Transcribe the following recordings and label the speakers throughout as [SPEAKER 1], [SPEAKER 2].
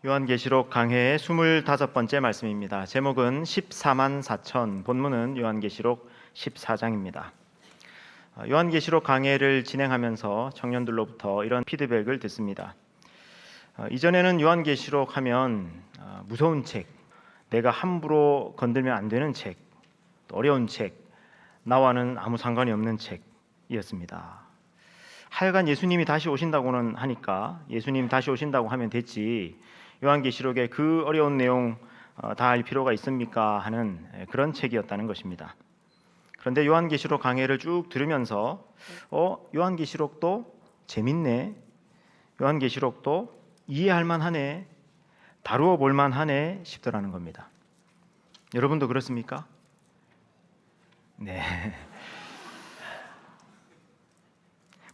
[SPEAKER 1] 요한계시록 강해의 25번째 말씀입니다. 제목은 14만 4천, 본문은 요한계시록 14장입니다. 요한계시록 강해를 진행하면서 청년들로부터 이런 피드백을 듣습니다. 이전에는 요한계시록 하면 무서운 책, 내가 함부로 건들면 안 되는 책, 어려운 책, 나와는 아무 상관이 없는 책이었습니다. 하여간 예수님이 다시 오신다고는 하니까 예수님 다시 오신다고 하면 됐지, 요한계시록의 그 어려운 내용 다 알 필요가 있습니까? 하는 그런 책이었다는 것입니다. 그런데 요한계시록 강해를 쭉 들으면서 요한계시록도 재밌네, 요한계시록도 이해할 만하네, 다루어 볼 만하네 싶더라는 겁니다. 여러분도 그렇습니까? 네.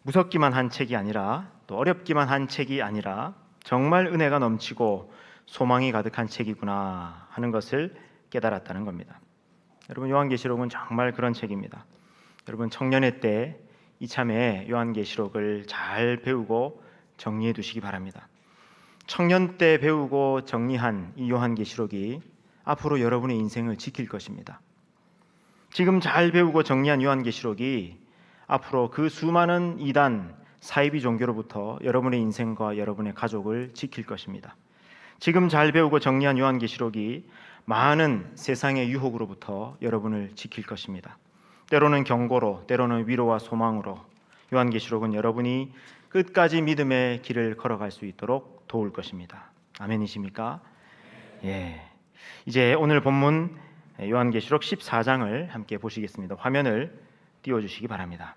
[SPEAKER 1] 무섭기만 한 책이 아니라, 또 어렵기만 한 책이 아니라 정말 은혜가 넘치고 소망이 가득한 책이구나 하는 것을 깨달았다는 겁니다. 여러분, 요한계시록은 정말 그런 책입니다. 여러분, 청년의 때 이참에 요한계시록을 잘 배우고 정리해 두시기 바랍니다. 청년 때 배우고 정리한 이 요한계시록이 앞으로 여러분의 인생을 지킬 것입니다. 지금 잘 배우고 정리한 요한계시록이 앞으로 그 수많은 이단, 사이비 종교로부터 여러분의 인생과 여러분의 가족을 지킬 것입니다. 지금 잘 배우고 정리한 요한계시록이 많은 세상의 유혹으로부터 여러분을 지킬 것입니다. 때로는 경고로, 때로는 위로와 소망으로 요한계시록은 여러분이 끝까지 믿음의 길을 걸어갈 수 있도록 도울 것입니다. 아멘이십니까? 예. 이제 오늘 본문 요한계시록 14장을 함께 보시겠습니다. 화면을 띄워주시기 바랍니다.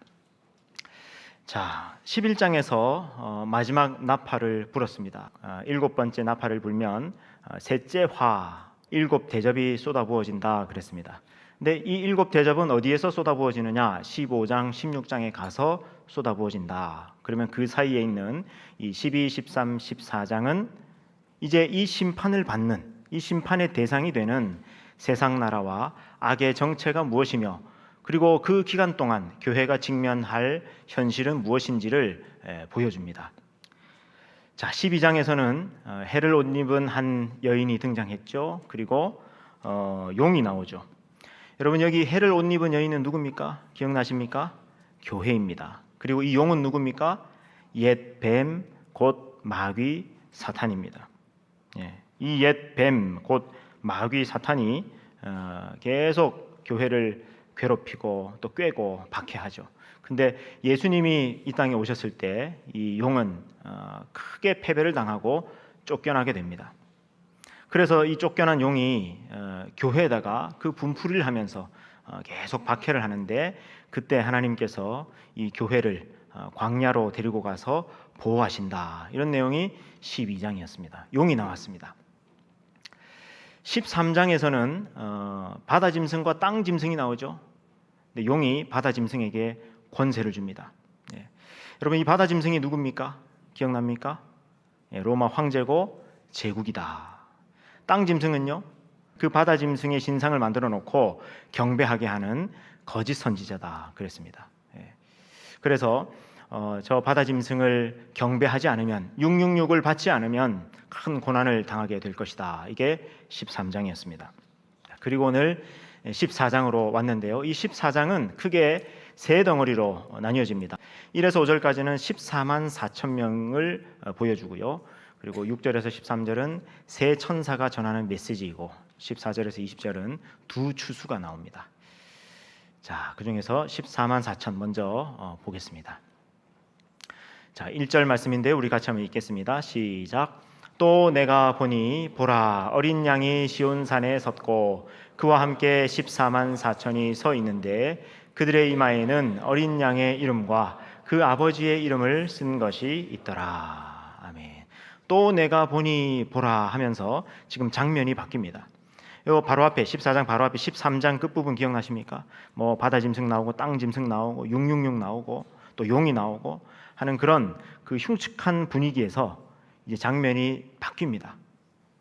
[SPEAKER 1] 자, 11장에서 마지막 나팔을 불었습니다. 7번째 나팔을 불면 셋째 화, 7대접이 쏟아부어진다 그랬습니다. 근데 이 7대접은 어디에서 쏟아부어지느냐? 15장, 16장에 가서 쏟아부어진다. 그러면 그 사이에 있는 이 12, 13, 14장은 이제 이 심판을 받는, 이 심판의 대상이 되는 세상 나라와 악의 정체가 무엇이며, 그리고 그 기간 동안 교회가 직면할 현실은 무엇인지를 보여줍니다. 자, 12장에서는 해를 옷 입은 한 여인이 등장했죠. 그리고 용이 나오죠. 여러분, 여기 해를 옷 입은 여인은 누굽니까? 기억나십니까? 교회입니다. 그리고 이 용은 누굽니까? 옛 뱀, 곧 마귀 사탄입니다. 이 옛 뱀, 곧 마귀 사탄이 계속 교회를 괴롭히고 또 꾀고 박해하죠. 근데 예수님이 이 땅에 오셨을 때 이 용은 크게 패배를 당하고 쫓겨나게 됩니다. 그래서 이 쫓겨난 용이 교회에다가 그 분풀이를 하면서 계속 박해를 하는데, 그때 하나님께서 이 교회를 광야로 데리고 가서 보호하신다, 이런 내용이 12장이었습니다. 용이 나왔습니다. 13장에서는 바다 짐승과 땅 짐승이 나오죠. 근데 용이 바다 짐승에게 권세를 줍니다. 여러분, 이 바다 짐승이 누굽니까? 기억납니까? 로마 황제고 제국이다. 땅 짐승은요, 그 바다 짐승의 신상을 만들어 놓고 경배하게 하는 거짓 선지자다 그랬습니다. 그래서 저 바다 짐승을 경배하지 않으면, 666을 받지 않으면 큰 고난을 당하게 될 것이다. 이게 13장이었습니다. 그리고 오늘 14장으로 왔는데요. 이 14장은 크게 세 덩어리로 나뉘어집니다. 1에서 5절까지는 14만 4천 명을 보여주고요. 그리고 6절에서 13절은 세 천사가 전하는 메시지이고, 14절에서 20절은 두 추수가 나옵니다. 자, 그 중에서 14만 4천 먼저 보겠습니다. 자, 1절 말씀인데 우리 같이 한번 읽겠습니다. 시작. 또 내가 보니 보라, 어린 양이 시온산에 섰고 그와 함께 14만 4천이 서 있는데, 그들의 이마에는 어린 양의 이름과 그 아버지의 이름을 쓴 것이 있더라. 아멘. 또 내가 보니 보라 하면서 지금 장면이 바뀝니다. 요 바로 앞에 14장 바로 앞에 13장 끝부분 기억나십니까? 뭐 바다 짐승 나오고 땅 짐승 나오고 666 나오고 또 용이 나오고 하는 그런 그 흉측한 분위기에서 이제 장면이 바뀝니다.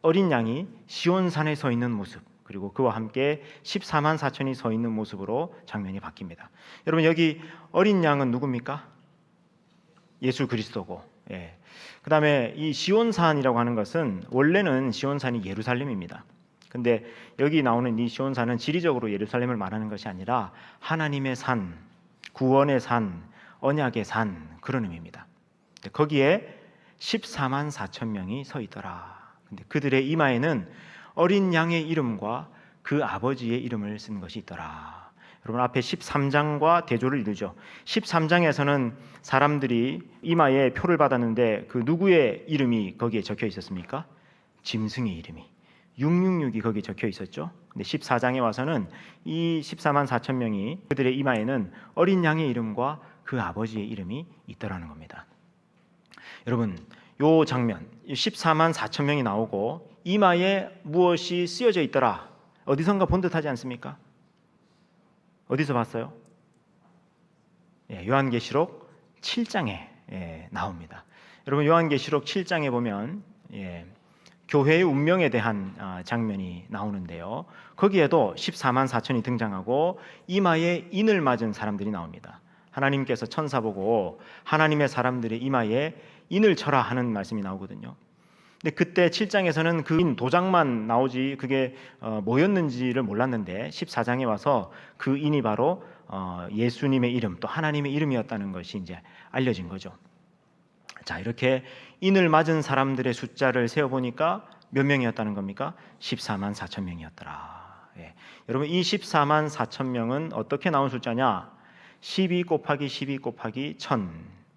[SPEAKER 1] 어린 양이 시온산에 서 있는 모습, 그리고 그와 함께 14만 4천이 서 있는 모습으로 장면이 바뀝니다. 여러분, 여기 어린 양은 누굽니까? 예수 그리스도고, 그 그다음에 이 시온산이라고 하는 것은 원래는 시온산이 예루살렘입니다. 근데 여기 나오는 이 시온산은 지리적으로 예루살렘을 말하는 것이 아니라 하나님의 산, 구원의 산, 언약의 산, 그런 의미입니다. 거기에 14만 4천 명이 서 있더라. 근데 그들의 이마에는 어린 양의 이름과 그 아버지의 이름을 쓴 것이 있더라. 여러분, 앞에 13장과 대조를 이루죠. 13장에서는 사람들이 이마에 표를 받았는데 그 누구의 이름이 거기에 적혀 있었습니까? 짐승의 이름이, 666이 거기에 적혀 있었죠. 근데 14장에 와서는 이 14만 4천 명이 그들의 이마에는 어린 양의 이름과 그 아버지의 이름이 있더라는 겁니다. 여러분, 요 장면 14만 4천 명이 나오고 이마에 무엇이 쓰여져 있더라, 어디선가 본 듯하지 않습니까? 어디서 봤어요? 요한계시록 7장에 나옵니다. 여러분, 요한계시록 7장에 보면 교회의 운명에 대한 장면이 나오는데요. 거기에도 14만 4천이 등장하고 이마에 인을 맞은 사람들이 나옵니다. 하나님께서 천사 보고 하나님의 사람들의 이마에 인을 쳐라 하는 말씀이 나오거든요. 근데 그때 7장에서는 그 인 도장만 나오지 그게 뭐였는지를 몰랐는데 14장에 와서 그 인이 바로 예수님의 이름, 또 하나님의 이름이었다는 것이 이제 알려진 거죠. 자, 이렇게 인을 맞은 사람들의 숫자를 세어보니까 몇 명이었다는 겁니까? 14만 4천 명이었더라. 여러분, 이 14만 4천 명은 어떻게 나온 숫자냐? 12 곱하기 12 곱하기 1000.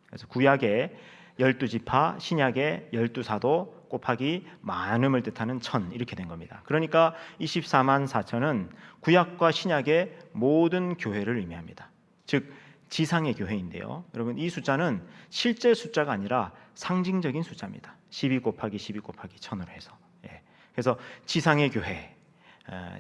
[SPEAKER 1] 그래서 구약의 12지파, 신약의 12사도 곱하기 많음을 뜻하는 1000, 이렇게 된 겁니다. 그러니까 이 14만 4천은 구약과 신약의 모든 교회를 의미합니다. 즉 지상의 교회인데요. 여러분, 이 숫자는 실제 숫자가 아니라 상징적인 숫자입니다. 12 곱하기 12 곱하기 1000으로 해서. 그래서 지상의 교회,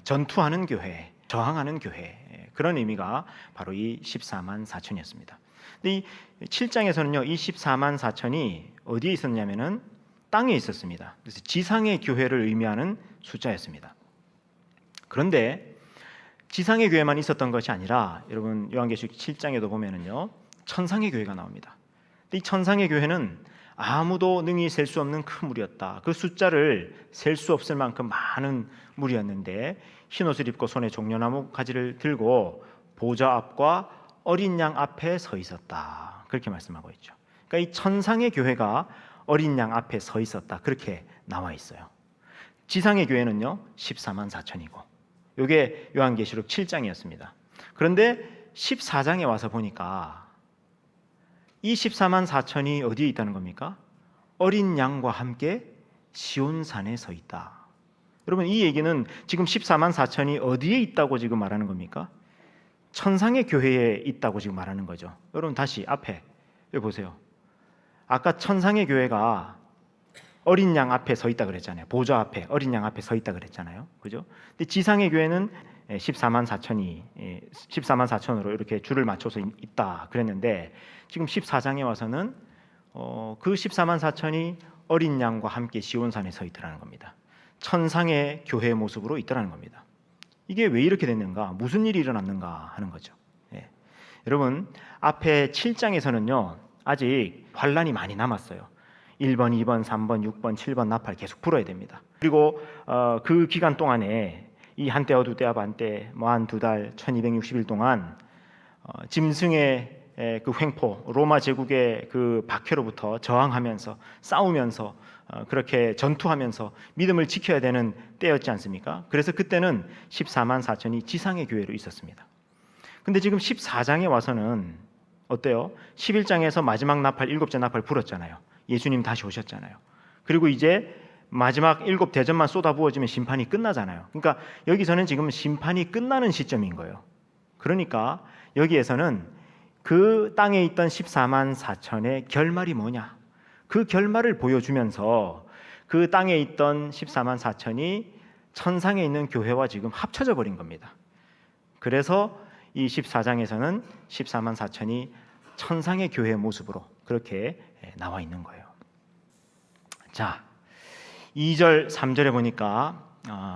[SPEAKER 1] 전투하는 교회, 저항하는 교회, 그런 의미가 바로 이 14만 4천이었습니다. 근데 이 7장에서는요, 이 14만 4천이 어디에 있었냐면은 땅에 있었습니다. 그래서 지상의 교회를 의미하는 숫자였습니다. 그런데 지상의 교회만 있었던 것이 아니라 여러분, 요한계시록 7장에도 보면은요, 천상의 교회가 나옵니다. 근데 이 천상의 교회는 아무도 능히 셀 수 없는 큰 무리였다. 그 숫자를 셀 수 없을 만큼 많은 무리였는데 흰옷을 입고 손에 종려나무 가지를 들고 보좌 앞과 어린 양 앞에 서 있었다. 그렇게 말씀하고 있죠. 그러니까 이 천상의 교회가 어린 양 앞에 서 있었다. 그렇게 나와 있어요. 지상의 교회는요, 14만 4천이고 이게 요한계시록 7장이었습니다. 그런데 14장에 와서 보니까 이 14만 4천이 어디에 있다는 겁니까? 어린 양과 함께 시온산에 서 있다. 여러분, 이 얘기는 지금 14만 4천이 어디에 있다고 지금 말하는 겁니까? 천상의 교회에 있다고 지금 말하는 거죠. 여러분, 다시 앞에 여기 보세요. 아까 천상의 교회가 어린 양 앞에 서 있다 그랬잖아요. 보좌 앞에 어린 양 앞에 서 있다 그랬잖아요. 그죠? 근데 지상의 교회는 14만 4천으로 이렇게 줄을 맞춰서 있다 그랬는데 지금 14장에 와서는 그 14만 4천이 어린 양과 함께 시온산에 서 있더라는 겁니다. 천상의 교회의 모습으로 있더라는 겁니다. 이게 왜 이렇게 됐는가? 무슨 일이 일어났는가 하는 거죠. 여러분, 앞에 7장에서는요, 아직 환란이 많이 남았어요. 1번, 2번, 3번, 6번, 7번 나팔 계속 불어야 됩니다. 그리고 그 기간 동안에 이 한때 어두 때와 반때 한 2달 1260일 동안 짐승의 그 횡포, 로마 제국의 그 박해로부터 저항하면서 싸우면서 그렇게 전투하면서 믿음을 지켜야 되는 때였지 않습니까? 그래서 그때는 14만 4천이 지상의 교회로 있었습니다. 근데 지금 14장에 와서는 어때요? 11장에서 마지막 나팔, 7째 나팔 불었잖아요. 예수님 다시 오셨잖아요. 그리고 이제 마지막 7 대접만 쏟아부어지면 심판이 끝나잖아요. 그러니까 여기서는 지금 심판이 끝나는 시점인 거예요. 그러니까 여기에서는 그 땅에 있던 14만 4천의 결말이 뭐냐? 그 결말을 보여주면서 그 땅에 있던 14만 4천이 천상에 있는 교회와 지금 합쳐져 버린 겁니다. 그래서 이 14장에서는 14만 4천이 천상의 교회의 모습으로 그렇게 나와 있는 거예요. 자, 2절, 3절에 보니까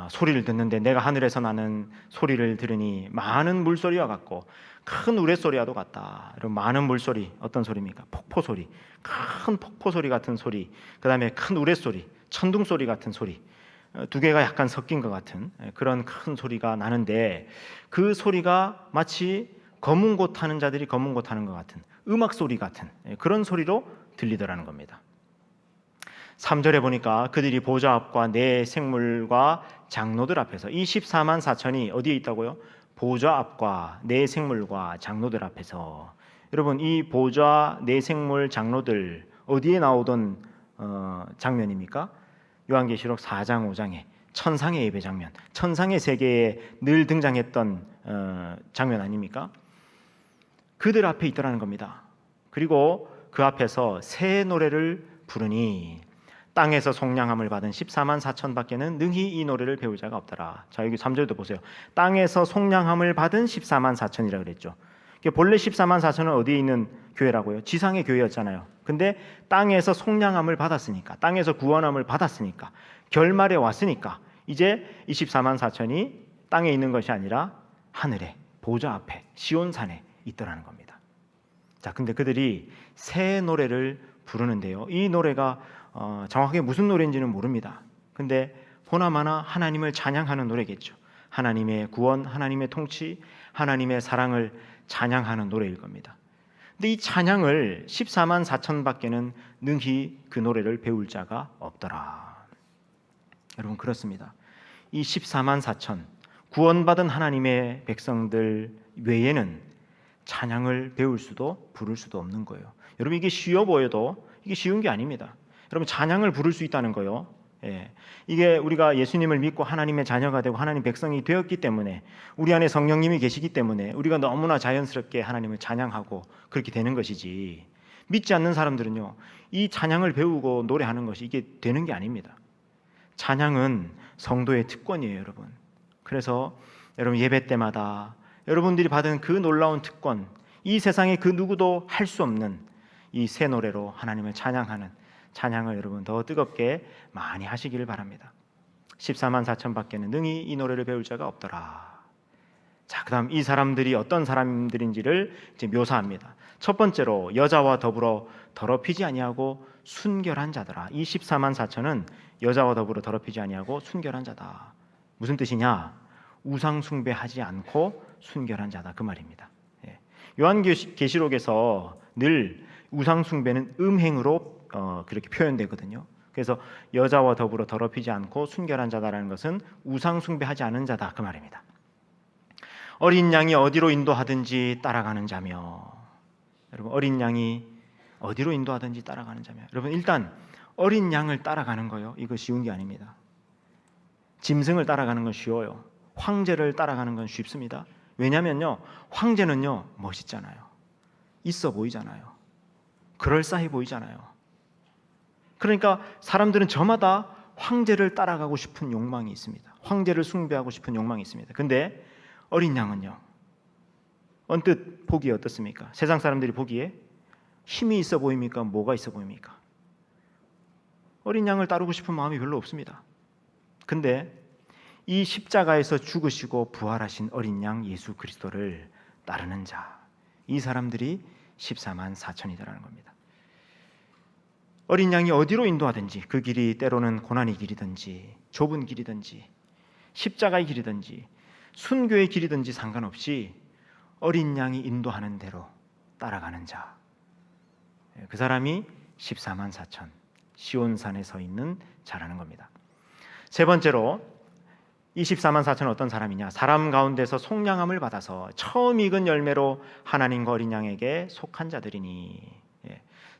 [SPEAKER 1] 소리를 듣는데 내가 하늘에서 나는 소리를 들으니 많은 물소리와 같고 큰 우레소리와도 같다. 여러분, 많은 물소리 어떤 소리입니까? 폭포소리, 큰 폭포소리 같은 소리, 그 다음에 큰 우레소리, 천둥소리 같은 소리, 두 개가 약간 섞인 것 같은 그런 큰 소리가 나는데 그 소리가 마치 검은 곳 타는 자들이 검은 곳 타는 것 같은 음악 소리 같은 그런 소리로 들리더라는 겁니다. 3절에 보니까 그들이 보좌 앞과 네 생물과 장로들 앞에서 이 14만 4천이 어디에 있다고요? 보좌 앞과 네 생물과 장로들 앞에서. 여러분, 이 보좌, 네 생물, 장로들 어디에 나오던 장면입니까? 요한계시록 4장 5장에 천상의 예배 장면, 천상의 세계에 늘 등장했던 장면 아닙니까? 그들 앞에 있더라는 겁니다. 그리고 그 앞에서 새 노래를 부르니 땅에서 속량함을 받은 14만 4천밖에는 능히 이 노래를 배울 자가 없더라. 자, 여기 3절도 보세요. 땅에서 속량함을 받은 14만 4천이라고 그랬죠. 본래 14만 4천은 어디에 있는 교회라고요? 지상의 교회였잖아요. 근데 땅에서 속량함을 받았으니까, 땅에서 구원함을 받았으니까, 결말에 왔으니까 이제 24만 4천이 땅에 있는 것이 아니라 하늘에 보좌 앞에 시온산에 있더라는 겁니다. 자, 근데 그들이 새 노래를 부르는데요. 이 노래가 정확하게 무슨 노래인지는 모릅니다. 근데 보나마나 하나님을 찬양하는 노래겠죠. 하나님의 구원, 하나님의 통치, 하나님의 사랑을 찬양하는 노래일 겁니다. 근데 이 찬양을 14만 4천밖에는 능히 그 노래를 배울 자가 없더라. 여러분, 그렇습니다. 이 14만 4천 구원받은 하나님의 백성들 외에는 찬양을 배울 수도 부를 수도 없는 거예요. 여러분, 이게 쉬워 보여도 이게 쉬운 게 아닙니다. 여러분, 찬양을 부를 수 있다는 거요. 이게 우리가 예수님을 믿고 하나님의 자녀가 되고 하나님 백성이 되었기 때문에, 우리 안에 성령님이 계시기 때문에 우리가 너무나 자연스럽게 하나님을 찬양하고 그렇게 되는 것이지, 믿지 않는 사람들은요, 이 찬양을 배우고 노래하는 것이 이게 되는 게 아닙니다. 찬양은 성도의 특권이에요, 여러분. 그래서 여러분, 예배 때마다 여러분들이 받은 그 놀라운 특권, 이 세상에 그 누구도 할 수 없는 이 새 노래로 하나님을 찬양하는 찬양을 여러분 더 뜨겁게 많이 하시기를 바랍니다. 14만 4천밖에는 능히 이 노래를 배울 자가 없더라. 자, 그다음 이 사람들이 어떤 사람들인지를 이제 묘사합니다. 첫 번째로 여자와 더불어 더럽히지 아니하고 순결한 자더라. 이 14만 4천은 여자와 더불어 더럽히지 아니하고 순결한 자다. 무슨 뜻이냐? 우상 숭배하지 않고 순결한 자다, 그 말입니다. 요한계시록에서 늘 우상 숭배는 음행으로 그렇게 표현되거든요. 그래서 여자와 더불어 더럽히지 않고 순결한 자다라는 것은 우상 숭배하지 않은 자다, 그 말입니다. 어린 양이 어디로 인도하든지 따라가는 자며. 여러분, 어린 양이 어디로 인도하든지 따라가는 자며. 여러분, 일단 어린 양을 따라가는 거요, 이거 쉬운 게 아닙니다. 짐승을 따라가는 건 쉬워요. 황제를 따라가는 건 쉽습니다. 왜냐면요, 황제는요 멋있잖아요. 있어 보이잖아요. 그럴싸해 보이잖아요. 그러니까 사람들은 저마다 황제를 따라가고 싶은 욕망이 있습니다. 황제를 숭배하고 싶은 욕망이 있습니다. 근데 어린 양은요, 언뜻 보기에 어떻습니까? 세상 사람들이 보기에 힘이 있어 보입니까? 뭐가 있어 보입니까? 어린 양을 따르고 싶은 마음이 별로 없습니다. 근데 이 십자가에서 죽으시고 부활하신 어린 양 예수 그리스도를 따르는 자, 이 사람들이 14만 4천이라는 겁니다. 어린 양이 어디로 인도하든지, 그 길이 때로는 고난의 길이든지 좁은 길이든지 십자가의 길이든지 순교의 길이든지 상관없이 어린 양이 인도하는 대로 따라가는 자, 그 사람이 14만 4천 시온산에 서 있는 자라는 겁니다. 세 번째로 24만 4천은 어떤 사람이냐? 사람 가운데서 속량함을 받아서 처음 익은 열매로 하나님과 어린 양에게 속한 자들이니.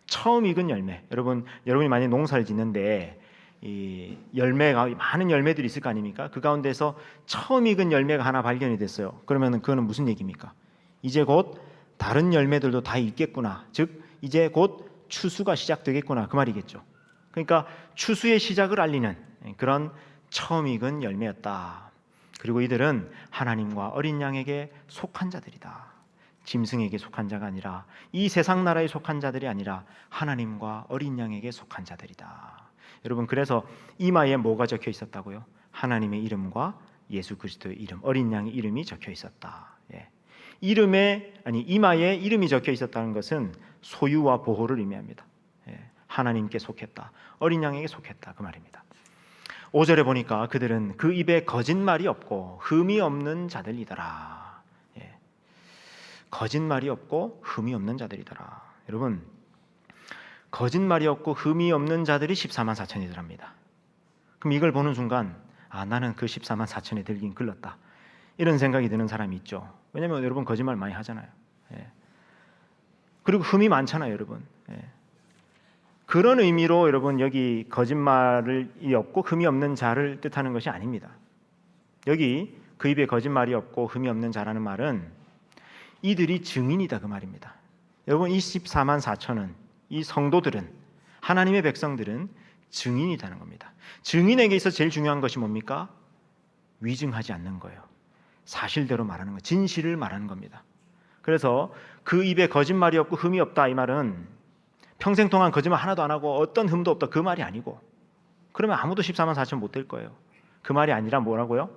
[SPEAKER 1] 처음 익은 열매. 여러분이 많이 농사를 짓는데 이 열매가 많은 열매들이 있을 거 아닙니까? 그 가운데서 처음 익은 열매가 하나 발견이 됐어요. 그러면 그거는 무슨 얘기입니까? 이제 곧 다른 열매들도 다 있겠구나. 즉 이제 곧 추수가 시작되겠구나, 그 말이겠죠. 그러니까 추수의 시작을 알리는 그런 처음 익은 열매였다. 그리고 이들은 하나님과 어린 양에게 속한 자들이다. 짐승에게 속한 자가 아니라, 이 세상 나라에 속한 자들이 아니라 하나님과 어린 양에게 속한 자들이다. 여러분, 그래서 이마에 뭐가 적혀 있었다고요? 하나님의 이름과 예수 그리스도의 이름, 어린 양의 이름이 적혀 있었다. 이마에 이름이 적혀 있었다는 것은 소유와 보호를 의미합니다. 하나님께 속했다, 어린 양에게 속했다, 그 말입니다. 5절에 보니까 그들은 그 입에 거짓말이 없고 흠이 없는 자들이더라. 거짓말이 없고 흠이 없는 자들이더라. 여러분, 거짓말이 없고 흠이 없는 자들이 14만 4천이더랍니다. 그럼 이걸 보는 순간 나는 그 14만 4천에 들긴 글렀다, 이런 생각이 드는 사람이 있죠. 왜냐하면 여러분 거짓말 많이 하잖아요. 그리고 흠이 많잖아요, 여러분. 그런 의미로 여러분 여기 거짓말이 없고 흠이 없는 자를 뜻하는 것이 아닙니다. 여기 그 입에 거짓말이 없고 흠이 없는 자라는 말은 이들이 증인이다, 그 말입니다. 여러분, 이 14만 4천은, 이 성도들은, 하나님의 백성들은 증인이라는 겁니다. 증인에게 있어 제일 중요한 것이 뭡니까? 위증하지 않는 거예요. 사실대로 말하는 거, 진실을 말하는 겁니다. 그래서 그 입에 거짓말이 없고 흠이 없다, 이 말은 평생 동안 거짓말 하나도 안 하고 어떤 흠도 없다, 그 말이 아니고, 그러면 아무도 14만 4천 못 될 거예요. 그 말이 아니라 뭐라고요?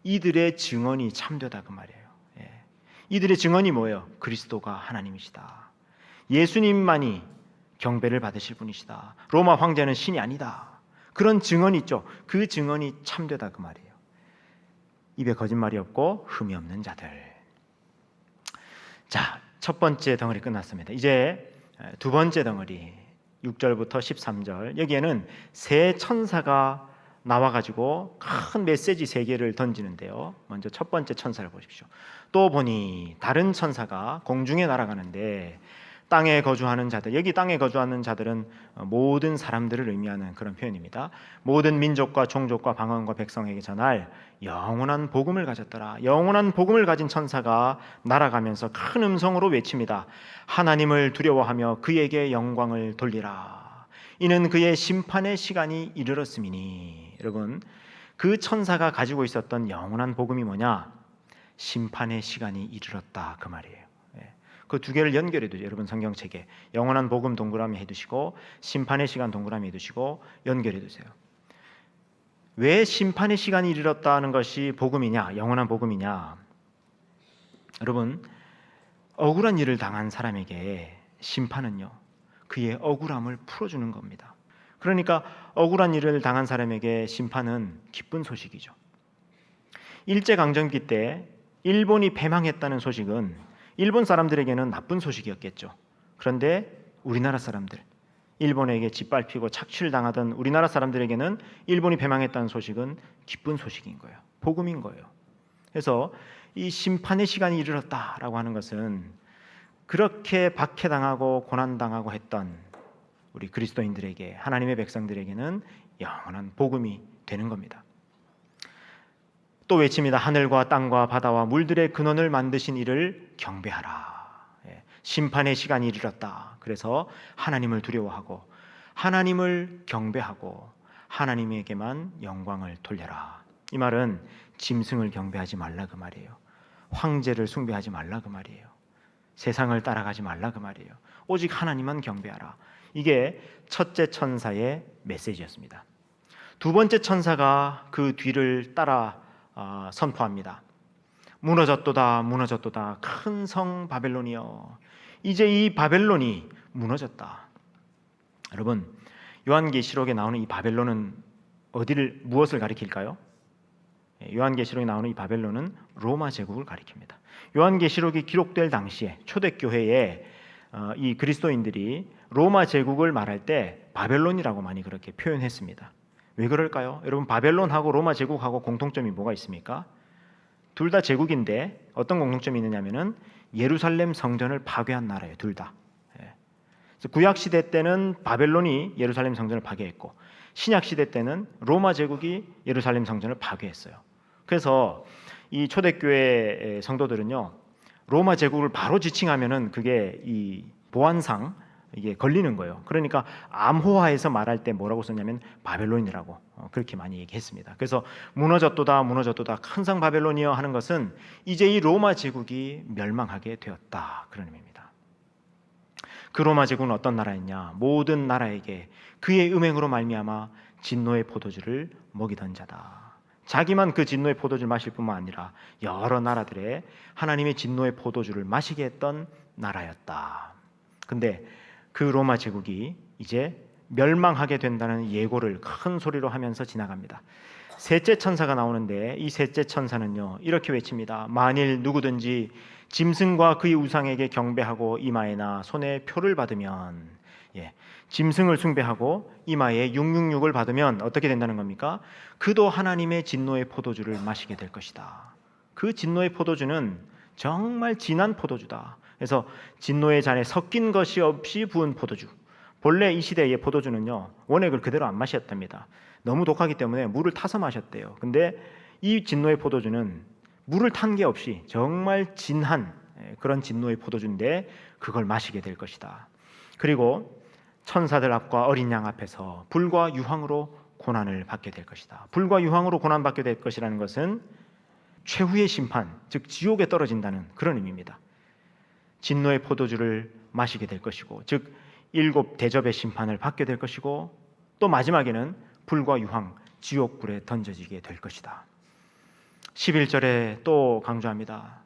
[SPEAKER 1] 이들의 증언이 참되다, 그 말이에요. 이들의 증언이 뭐예요? 그리스도가 하나님이시다, 예수님만이 경배를 받으실 분이시다, 로마 황제는 신이 아니다, 그런 증언이 있죠. 그 증언이 참되다, 그 말이에요. 입에 거짓말이 없고 흠이 없는 자들. 자, 첫 번째 덩어리 끝났습니다. 이제 두 번째 덩어리 6절부터 13절, 여기에는 세 천사가 나와가지고 큰 메시지 세 개를 던지는데요. 먼저 첫 번째 천사를 보십시오. 또 보니 다른 천사가 공중에 날아가는데 땅에 거주하는 자들, 여기 땅에 거주하는 자들은 모든 사람들을 의미하는 그런 표현입니다. 모든 민족과 종족과 방언과 백성에게 전할 영원한 복음을 가졌더라. 영원한 복음을 가진 천사가 날아가면서 큰 음성으로 외칩니다. 하나님을 두려워하며 그에게 영광을 돌리라. 이는 그의 심판의 시간이 이르렀음이니. 여러분, 그 천사가 가지고 있었던 영원한 복음이 뭐냐? 심판의 시간이 이르렀다, 그 말이에요. 그 두 개를 연결해 두죠. 여러분 성경책에 영원한 복음 동그라미 해두시고 심판의 시간 동그라미 해두시고 연결해 두세요. 왜 심판의 시간이 이르렀다는 것이 복음이냐, 영원한 복음이냐? 여러분, 억울한 일을 당한 사람에게 심판은요, 그의 억울함을 풀어주는 겁니다. 그러니까 억울한 일을 당한 사람에게 심판은 기쁜 소식이죠. 일제강점기 때 일본이 패망했다는 소식은 일본 사람들에게는 나쁜 소식이었겠죠. 그런데 우리나라 사람들, 일본에게 짓밟히고 착취를 당하던 우리나라 사람들에게는 일본이 패망했다는 소식은 기쁜 소식인 거예요. 복음인 거예요. 그래서 이 심판의 시간이 이르렀다라고 하는 것은 그렇게 박해당하고 고난당하고 했던 우리 그리스도인들에게, 하나님의 백성들에게는 영원한 복음이 되는 겁니다. 또 외칩니다. 하늘과 땅과 바다와 물들의 근원을 만드신 이를 경배하라. 심판의 시간이 이르렀다. 그래서 하나님을 두려워하고 하나님을 경배하고 하나님에게만 영광을 돌려라. 이 말은 짐승을 경배하지 말라, 그 말이에요. 황제를 숭배하지 말라, 그 말이에요. 세상을 따라가지 말라, 그 말이에요. 오직 하나님만 경배하라. 이게 첫째 천사의 메시지였습니다. 두 번째 천사가 그 뒤를 따라 선포합니다. 무너졌도다, 무너졌도다, 큰 성 바벨론이여, 이제 이 바벨론이 무너졌다. 여러분, 요한계시록에 나오는 이 바벨론은 무엇을 가리킬까요? 요한계시록에 나오는 이 바벨론은 로마 제국을 가리킵니다. 요한계시록이 기록될 당시에 초대교회에 이 그리스도인들이 로마 제국을 말할 때 바벨론이라고 많이 그렇게 표현했습니다. 왜 그럴까요? 여러분, 바벨론하고 로마 제국하고 공통점이 뭐가 있습니까? 둘 다 제국인데 어떤 공통점이 있느냐면은 예루살렘 성전을 파괴한 나라예요. 둘 다. 구약 시대 때는 바벨론이 예루살렘 성전을 파괴했고, 신약 시대 때는 로마 제국이 예루살렘 성전을 파괴했어요. 그래서 이 초대교회 성도들은요, 로마 제국을 바로 지칭하면은 그게 이 보안상 이게 걸리는 거예요. 그러니까 암호화해서 말할 때 뭐라고 썼냐면 바벨론이라고 그렇게 많이 얘기했습니다. 그래서 무너졌도다, 무너졌도다, 큰 성 바벨론이여 하는 것은 이제 이 로마 제국이 멸망하게 되었다, 그런 의미입니다. 그 로마 제국은 어떤 나라였냐? 모든 나라에게 그의 음행으로 말미암아 진노의 포도주를 먹이던 자다. 자기만 그 진노의 포도주를 마실 뿐만 아니라 여러 나라들의 하나님의 진노의 포도주를 마시게 했던 나라였다. 근데 그 로마 제국이 이제 멸망하게 된다는 예고를 큰 소리로 하면서 지나갑니다. 셋째 천사가 나오는데 이 셋째 천사는요 이렇게 외칩니다. 만일 누구든지 짐승과 그의 우상에게 경배하고 이마에나 손에 표를 받으면, 짐승을 숭배하고 이마에 666을 받으면 어떻게 된다는 겁니까? 그도 하나님의 진노의 포도주를 마시게 될 것이다. 그 진노의 포도주는 정말 진한 포도주다. 그래서 진노의 잔에 섞인 것이 없이 부은 포도주. 본래 이 시대의 포도주는요 원액을 그대로 안 마셨답니다. 너무 독하기 때문에 물을 타서 마셨대요. 근데 이 진노의 포도주는 물을 탄 게 없이 정말 진한 그런 진노의 포도주인데 그걸 마시게 될 것이다. 그리고 천사들 앞과 어린 양 앞에서 불과 유황으로 고난을 받게 될 것이다. 불과 유황으로 고난받게 될 것이라는 것은 최후의 심판, 즉 지옥에 떨어진다는 그런 의미입니다. 진노의 포도주를 마시게 될 것이고, 즉 7 대접의 심판을 받게 될 것이고, 또 마지막에는 불과 유황, 지옥불에 던져지게 될 것이다. 11절에 또 강조합니다.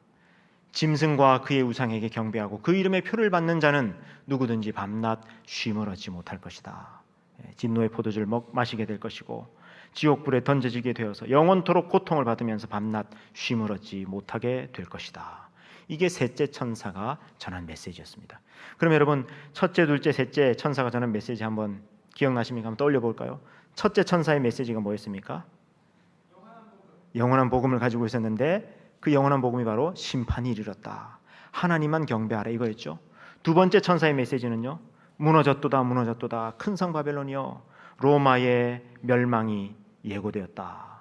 [SPEAKER 1] 짐승과 그의 우상에게 경배하고 그 이름의 표를 받는 자는 누구든지 밤낮 쉼을 얻지 못할 것이다. 진노의 포도주를 마시게 될 것이고 지옥불에 던져지게 되어서 영원토록 고통을 받으면서 밤낮 쉼을 얻지 못하게 될 것이다. 이게 셋째 천사가 전한 메시지였습니다. 그럼 여러분 첫째, 둘째, 셋째 천사가 전한 메시지 한번 기억나십니까? 한번 떠올려 볼까요? 첫째 천사의 메시지가 뭐였습니까? 영원한 복음을 가지고 있었는데 그 영원한 복음이 바로 심판이 이르렀다. 하나님만 경배하라 이거였죠. 두 번째 천사의 메시지는요. 무너졌도다 무너졌도다 큰 성 바벨론이여 로마의 멸망이 예고되었다.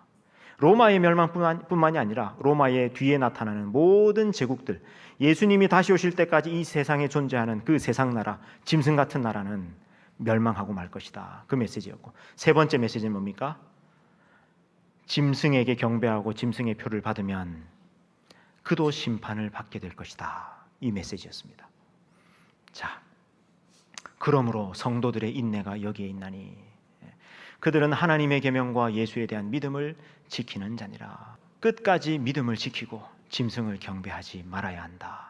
[SPEAKER 1] 로마의 멸망뿐만이 아니라 로마의 뒤에 나타나는 모든 제국들, 예수님이 다시 오실 때까지 이 세상에 존재하는 그 세상 나라, 짐승 같은 나라는 멸망하고 말 것이다. 그 메시지였고, 세 번째 메시지는 뭡니까? 짐승에게 경배하고 짐승의 표를 받으면 그도 심판을 받게 될 것이다. 이 메시지였습니다. 자, 그러므로 성도들의 인내가 여기에 있나니 그들은 하나님의 계명과 예수에 대한 믿음을 지키는 자니라. 끝까지 믿음을 지키고 짐승을 경배하지 말아야 한다.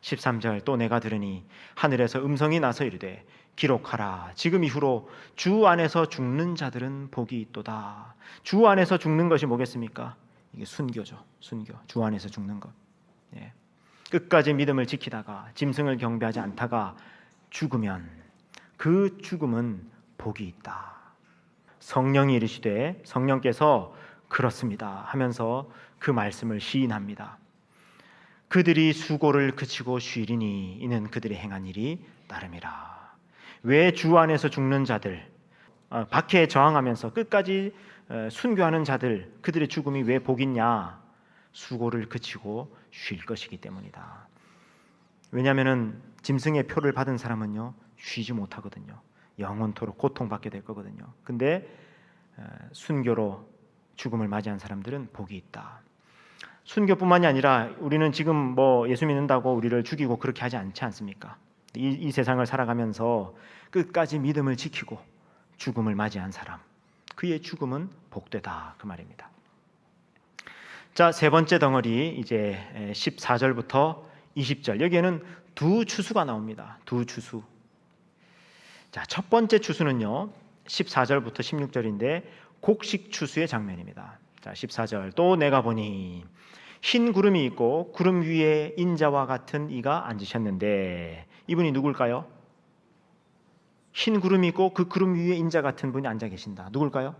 [SPEAKER 1] 13절 또 내가 들으니 하늘에서 음성이 나서 이르되 기록하라. 지금 이후로 주 안에서 죽는 자들은 복이 있도다. 주 안에서 죽는 것이 뭐겠습니까? 이게 순교죠. 순교. 주 안에서 죽는 것. 끝까지 믿음을 지키다가 짐승을 경배하지 않다가 죽으면 그 죽음은 복이 있다. 성령이 이르시되 성령께서 그렇습니다 하면서 그 말씀을 시인합니다. 그들이 수고를 그치고 쉬리니 이는 그들이 행한 일이 나름이라. 왜 주 안에서 죽는 자들, 박해에 저항하면서 끝까지 순교하는 자들, 그들의 죽음이 왜 복이냐? 수고를 그치고 쉴 것이기 때문이다. 왜냐하면 짐승의 표를 받은 사람은요 쉬지 못하거든요. 영원토록 고통받게 될 거거든요. 근데 순교로 죽음을 맞이한 사람들은 복이 있다. 순교뿐만이 아니라 우리는 지금 뭐 예수 믿는다고 우리를 죽이고 그렇게 하지 않지 않습니까? 이 세상을 살아가면서 끝까지 믿음을 지키고 죽음을 맞이한 사람, 그의 죽음은 복되다 그 말입니다. 자, 세 번째 덩어리 이제 14절부터 20절 여기에는 두 추수가 나옵니다. 두 추수. 자, 첫 번째 추수는요 14절부터 16절인데 곡식 추수의 장면입니다. 자, 14절 또 내가 보니 흰 구름이 있고 구름 위에 인자와 같은 이가 앉으셨는데 이분이 누굴까요? 흰 구름이 있고 그 구름 위에 인자 같은 분이 앉아 계신다. 누굴까요?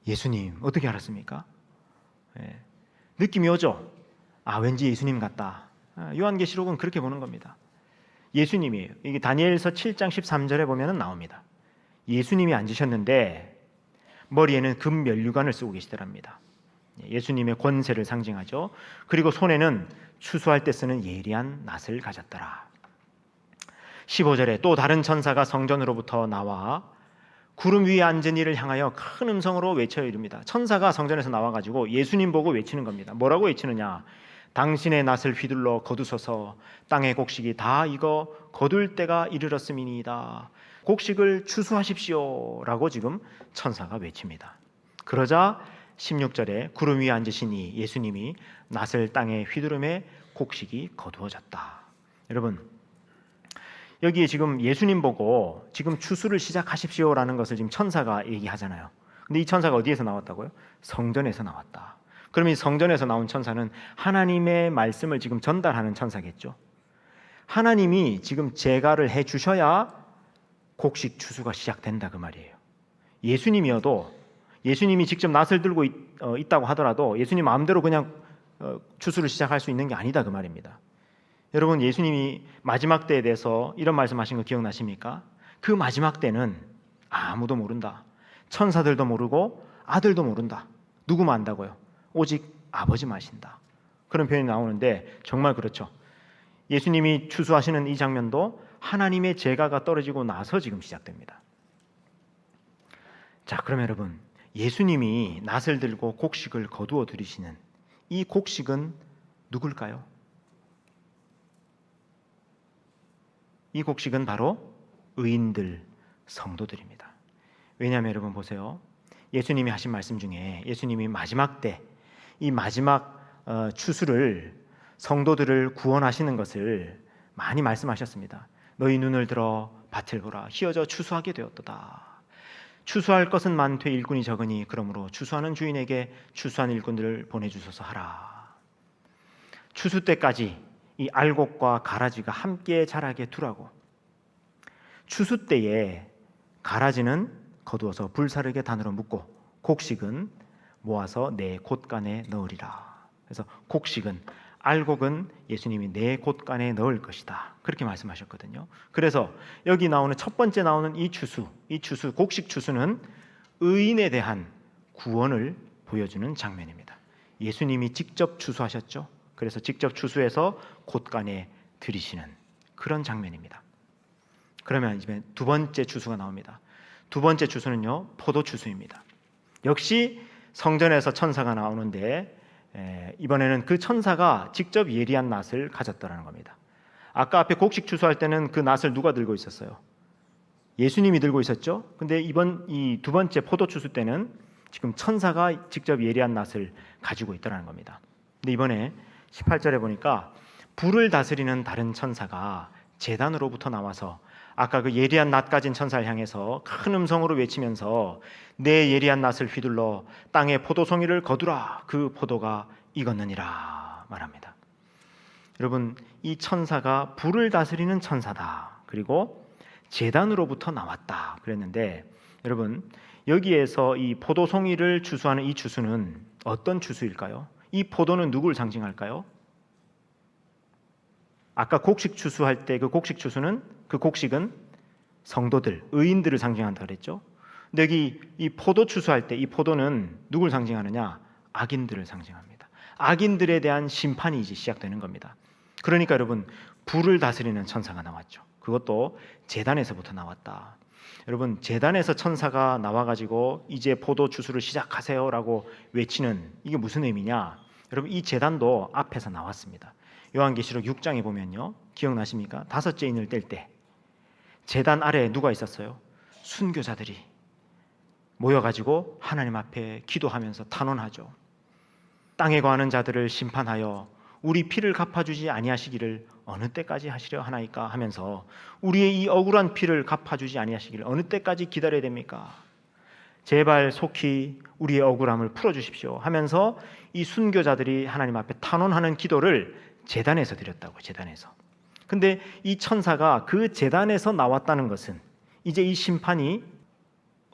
[SPEAKER 1] 예수님. 어떻게 알았습니까? 느낌이 오죠? 왠지 예수님 같다. 요한계시록은 그렇게 보는 겁니다. 예수님이에요. 이게 다니엘서 7장 13절에 보면 나옵니다. 예수님이 앉으셨는데 머리에는 금 면류관을 쓰고 계시더랍니다. 예수님의 권세를 상징하죠. 그리고 손에는 추수할 때 쓰는 예리한 낫을 가졌더라. 15절에 또 다른 천사가 성전으로부터 나와 구름 위에 앉은 이를 향하여 큰 음성으로 외쳐 이릅니다. 천사가 성전에서 나와가지고 예수님 보고 외치는 겁니다. 뭐라고 외치느냐? 당신의 낫을 휘둘러 거두소서. 땅의 곡식이 다 익어 거둘 때가 이르렀음이니이다. 곡식을 추수하십시오 라고 지금 천사가 외칩니다. 그러자 16절에 구름 위에 앉으신 이 예수님이 낫을 땅에 휘두름에 곡식이 거두어졌다. 여러분, 여기에 지금 예수님 보고 지금 추수를 시작하십시오라는 것을 지금 천사가 얘기하잖아요. 근데 이 천사가 어디에서 나왔다고요? 성전에서 나왔다. 그러면 이 성전에서 나온 천사는 하나님의 말씀을 지금 전달하는 천사겠죠. 하나님이 지금 제가를 해 주셔야 곡식 추수가 시작된다 그 말이에요. 예수님이어도, 예수님이 직접 낫을 들고 있다고 하더라도 예수님 마음대로 그냥 추수를 시작할 수 있는 게 아니다 그 말입니다. 여러분, 예수님이 마지막 때에 대해서 이런 말씀하신 거 기억나십니까? 그 마지막 때는 아무도 모른다. 천사들도 모르고 아들도 모른다. 누구만 안다고요? 오직 아버지만 아신다. 그런 표현이 나오는데 정말 그렇죠. 예수님이 추수하시는 이 장면도 하나님의 제가가 떨어지고 나서 지금 시작됩니다. 자, 그러면 여러분, 예수님이 낫을 들고 곡식을 거두어 들이시는 이 곡식은 누굴까요? 이 곡식은 바로 의인들, 성도들입니다. 왜냐하면 여러분 보세요. 예수님이 하신 말씀 중에 예수님이 마지막 때 이 마지막 추수를, 성도들을 구원하시는 것을 많이 말씀하셨습니다. 너희 눈을 들어 밭을 보라. 희어져 추수하게 되었도다. 추수할 것은 많되 일꾼이 적으니 그러므로 추수하는 주인에게 추수한 일꾼들을 보내주소서 하라. 추수 때까지 이 알곡과 가라지가 함께 자라게 두라고. 추수 때에 가라지는 거두어서 불사르게 단으로 묶고 곡식은 모아서 내 곳간에 넣으리라. 그래서 곡식은, 알곡은 예수님이 내 곳간에 넣을 것이다. 그렇게 말씀하셨거든요. 그래서 여기 나오는 첫 번째 나오는 이 추수, 곡식 추수는 의인에 대한 구원을 보여주는 장면입니다. 예수님이 직접 추수하셨죠. 그래서 직접 추수해서 곳간에 들이시는 그런 장면입니다. 그러면 이제 두 번째 추수가 나옵니다. 두 번째 추수는요, 포도 추수입니다. 역시 성전에서 천사가 나오는데 이번에는 그 천사가 직접 예리한 낫을 가졌다는 겁니다. 아까 앞에 곡식 추수할 때는 그 낫을 누가 들고 있었어요? 예수님이 들고 있었죠. 근데 이번 이 두 번째 포도 추수 때는 지금 천사가 직접 예리한 낫을 가지고 있다는 겁니다. 근데 이번에 18절에 보니까 불을 다스리는 다른 천사가 제단으로부터 나와서 아까 그 예리한 낫 가진 천사를 향해서 큰 음성으로 외치면서 내 예리한 낫을 휘둘러 땅에 포도송이를 거두라. 그 포도가 익었느니라 말합니다. 여러분, 이 천사가 불을 다스리는 천사다. 그리고 제단으로부터 나왔다 그랬는데, 여러분, 여기에서 이 포도송이를 추수하는 이 추수는 어떤 추수일까요? 이 포도는 누구를 상징할까요? 아까 곡식 추수할 때 그 곡식 추수는, 그 곡식은 성도들, 의인들을 상징한다 그랬죠. 근데 여기 이 포도 추수할 때 이 포도는 누굴 상징하느냐? 악인들을 상징합니다. 악인들에 대한 심판이 이제 시작되는 겁니다. 그러니까 여러분, 불을 다스리는 천사가 나왔죠. 그것도 제단에서부터 나왔다. 여러분, 제단에서 천사가 나와가지고 이제 포도 추수를 시작하세요라고 외치는, 이게 무슨 의미냐? 여러분, 이 제단도 앞에서 나왔습니다. 요한계시록 6장에 보면요, 기억나십니까? 다섯째 인을 뗄 때 제단 아래에 누가 있었어요? 순교자들이 모여가지고 하나님 앞에 기도하면서 탄원하죠. 땅에 거하는 자들을 심판하여 우리 피를 갚아주지 아니하시기를 어느 때까지 하시려 하나이까 하면서, 우리의 이 억울한 피를 갚아주지 아니하시기를 어느 때까지 기다려야 됩니까? 제발 속히 우리의 억울함을 풀어주십시오 하면서 이 순교자들이 하나님 앞에 탄원하는 기도를 제단에서 드렸다고. 제단에서. 근데 이 천사가 그 제단에서 나왔다는 것은 이제 이 심판이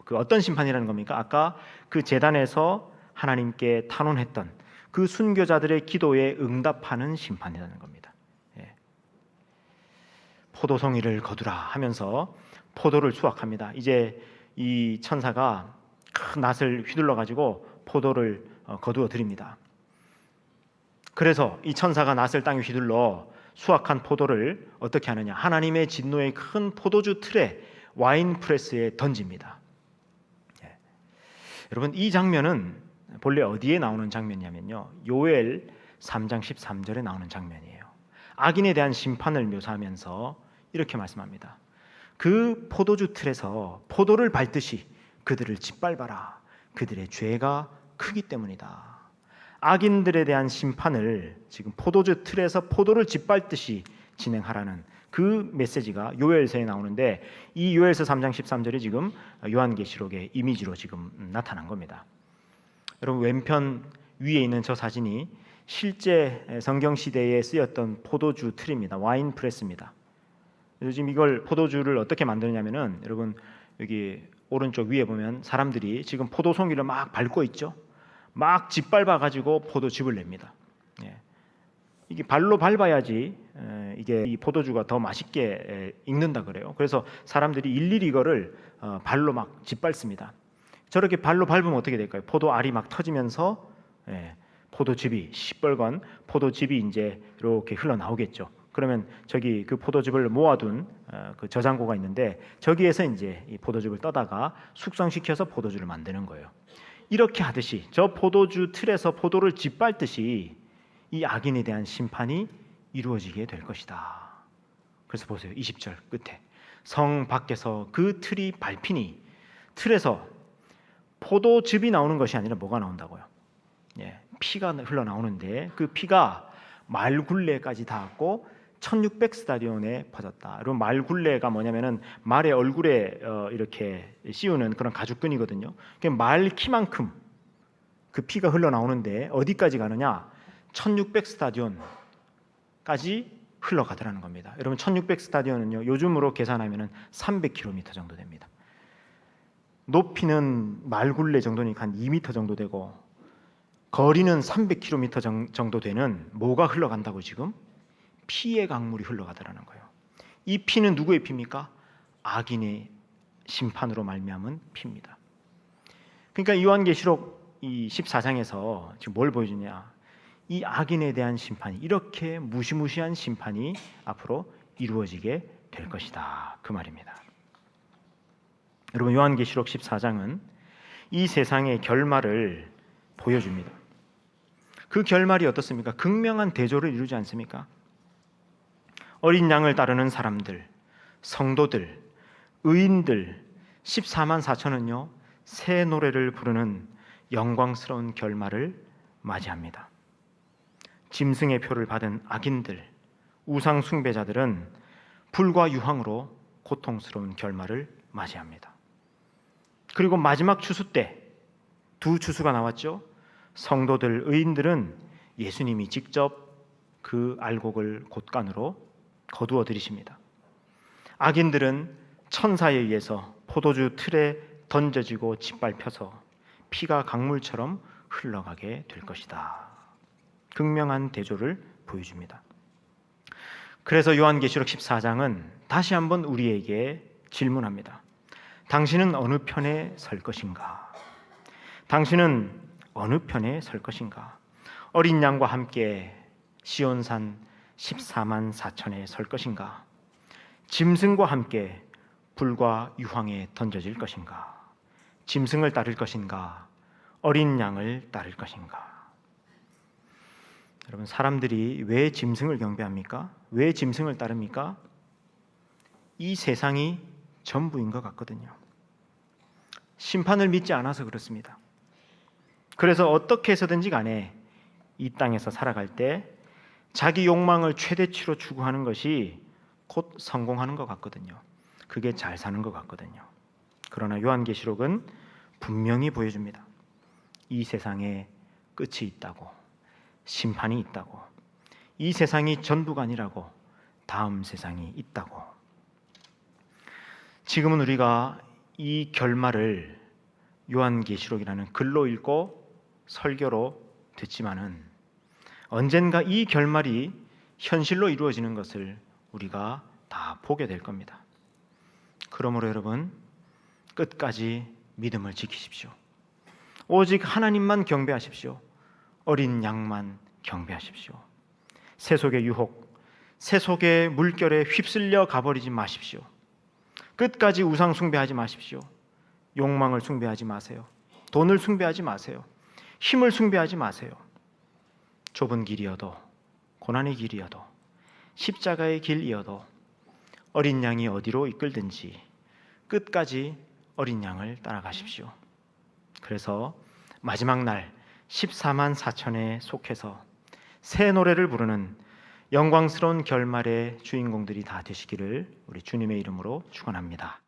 [SPEAKER 1] 그 어떤 심판이라는 겁니까? 아까 그 제단에서 하나님께 탄원했던 그 순교자들의 기도에 응답하는 심판이라는 겁니다. 예. 포도송이를 거두라 하면서 포도를 수확합니다. 이제 이 천사가 큰 낫을 휘둘러 가지고 포도를 거두어 드립니다. 그래서 이 천사가 낫을 땅에 휘둘러 수확한 포도를 어떻게 하느냐? 하나님의 진노의 큰 포도주 틀에, 와인 프레스에 던집니다. 예. 여러분, 이 장면은 본래 어디에 나오는 장면이냐면요, 요엘 3장 13절에 나오는 장면이에요. 악인에 대한 심판을 묘사하면서 이렇게 말씀합니다. 그 포도주 틀에서 포도를 밟듯이 그들을 짓밟아라. 그들의 죄가 크기 때문이다. 악인들에 대한 심판을 지금 포도주 틀에서 포도를 짓밟듯이 진행하라는 그 메시지가 요엘서에 나오는데, 이 요엘서 3장 13절이 지금 요한계시록의 이미지로 지금 나타난 겁니다. 여러분, 왼편 위에 있는 저 사진이 실제 성경 시대에 쓰였던 포도주 틀입니다. 와인 프레스입니다. 지금 이걸 포도주를 어떻게 만드냐면은, 여러분 여기 오른쪽 위에 보면 사람들이 지금 포도송이를 막 밟고 있죠. 막 짓밟아 가지고 포도즙을 냅니다. 이게 발로 밟아야지 이게 이 포도주가 더 맛있게 익는다 그래요. 그래서 사람들이 일일이 이거를 발로 막 짓밟습니다. 저렇게 발로 밟으면 어떻게 될까요? 포도 알이 막 터지면서 포도즙이, 시뻘건 포도즙이 이제 이렇게 흘러나오겠죠. 그러면 저기 그 포도즙을 모아둔 그 저장고가 있는데, 저기에서 이제 이 포도즙을 떠다가 숙성시켜서 포도주를 만드는 거예요. 이렇게 하듯이 저 포도주 틀에서 포도를 짓밟듯이 이 악인에 대한 심판이 이루어지게 될 것이다. 그래서 보세요. 20절 끝에 성 밖에서 그 틀이 밟히니, 틀에서 포도즙이 나오는 것이 아니라 뭐가 나온다고요? 피가 흘러나오는데, 그 피가 말굴레까지 닿았고 1600스타디온에 퍼졌다. 여러분, 말굴레가 뭐냐면은 말의 얼굴에 이렇게 씌우는 그런 가죽끈이거든요. 말 키만큼 그 피가 흘러나오는데 어디까지 가느냐? 1600스타디온까지 흘러가더라는 겁니다. 여러분, 1600스타디온은요, 요즘으로 계산하면은 300km 정도 됩니다. 높이는 말굴레 정도니까 한 2m 정도 되고, 거리는 300km 정도 되는 뭐가 흘러간다고? 지금 피의 강물이 흘러가더라는 거예요. 이 피는 누구의 피입니까? 악인의 심판으로 말미암은 피입니다. 그러니까 요한계시록 이 14장에서 지금 뭘 보여주냐? 이 악인에 대한 심판이, 이렇게 무시무시한 심판이 앞으로 이루어지게 될 것이다, 그 말입니다. 여러분, 요한계시록 14장은 이 세상의 결말을 보여줍니다. 그 결말이 어떻습니까? 극명한 대조를 이루지 않습니까? 어린 양을 따르는 사람들, 성도들, 의인들 14만 4천은요, 새 노래를 부르는 영광스러운 결말을 맞이합니다. 짐승의 표를 받은 악인들, 우상 숭배자들은 불과 유황으로 고통스러운 결말을 맞이합니다. 그리고 마지막 추수 때 두 추수가 나왔죠. 성도들, 의인들은 예수님이 직접 그 알곡을 곳간으로 거두어 들이십니다. 악인들은 천사에 의해서 포도주 틀에 던져지고 짓밟혀서 피가 강물처럼 흘러가게 될 것이다. 극명한 대조를 보여줍니다. 그래서 요한계시록 14장은 다시 한번 우리에게 질문합니다. 당신은 어느 편에 설 것인가? 당신은 어느 편에 설 것인가? 어린 양과 함께 시온산 14만 4천에 설 것인가? 짐승과 함께 불과 유황에 던져질 것인가? 짐승을 따를 것인가? 어린 양을 따를 것인가? 여러분, 사람들이 왜 짐승을 경배합니까? 왜 짐승을 따릅니까? 이 세상이 전부인 것 같거든요. 심판을 믿지 않아서 그렇습니다. 그래서 어떻게 해서든지 간에 이 땅에서 살아갈 때 자기 욕망을 최대치로 추구하는 것이 곧 성공하는 것 같거든요. 그게 잘 사는 것 같거든요. 그러나 요한계시록은 분명히 보여줍니다. 이 세상에 끝이 있다고, 심판이 있다고, 이 세상이 전부가 아니라고, 다음 세상이 있다고. 지금은 우리가 이 결말을 요한계시록이라는 글로 읽고 설교로 듣지만은, 언젠가 이 결말이 현실로 이루어지는 것을 우리가 다 보게 될 겁니다. 그러므로 여러분, 끝까지 믿음을 지키십시오. 오직 하나님만 경배하십시오. 어린 양만 경배하십시오. 세속의 유혹, 세속의 물결에 휩쓸려 가버리지 마십시오. 끝까지 우상 숭배하지 마십시오. 욕망을 숭배하지 마세요. 돈을 숭배하지 마세요. 힘을 숭배하지 마세요. 좁은 길이어도, 고난의 길이어도, 십자가의 길이어도 어린 양이 어디로 이끌든지 끝까지 어린 양을 따라가십시오. 그래서 마지막 날 14만 4천에 속해서 새 노래를 부르는 영광스러운 결말의 주인공들이 다 되시기를 우리 주님의 이름으로 축원합니다.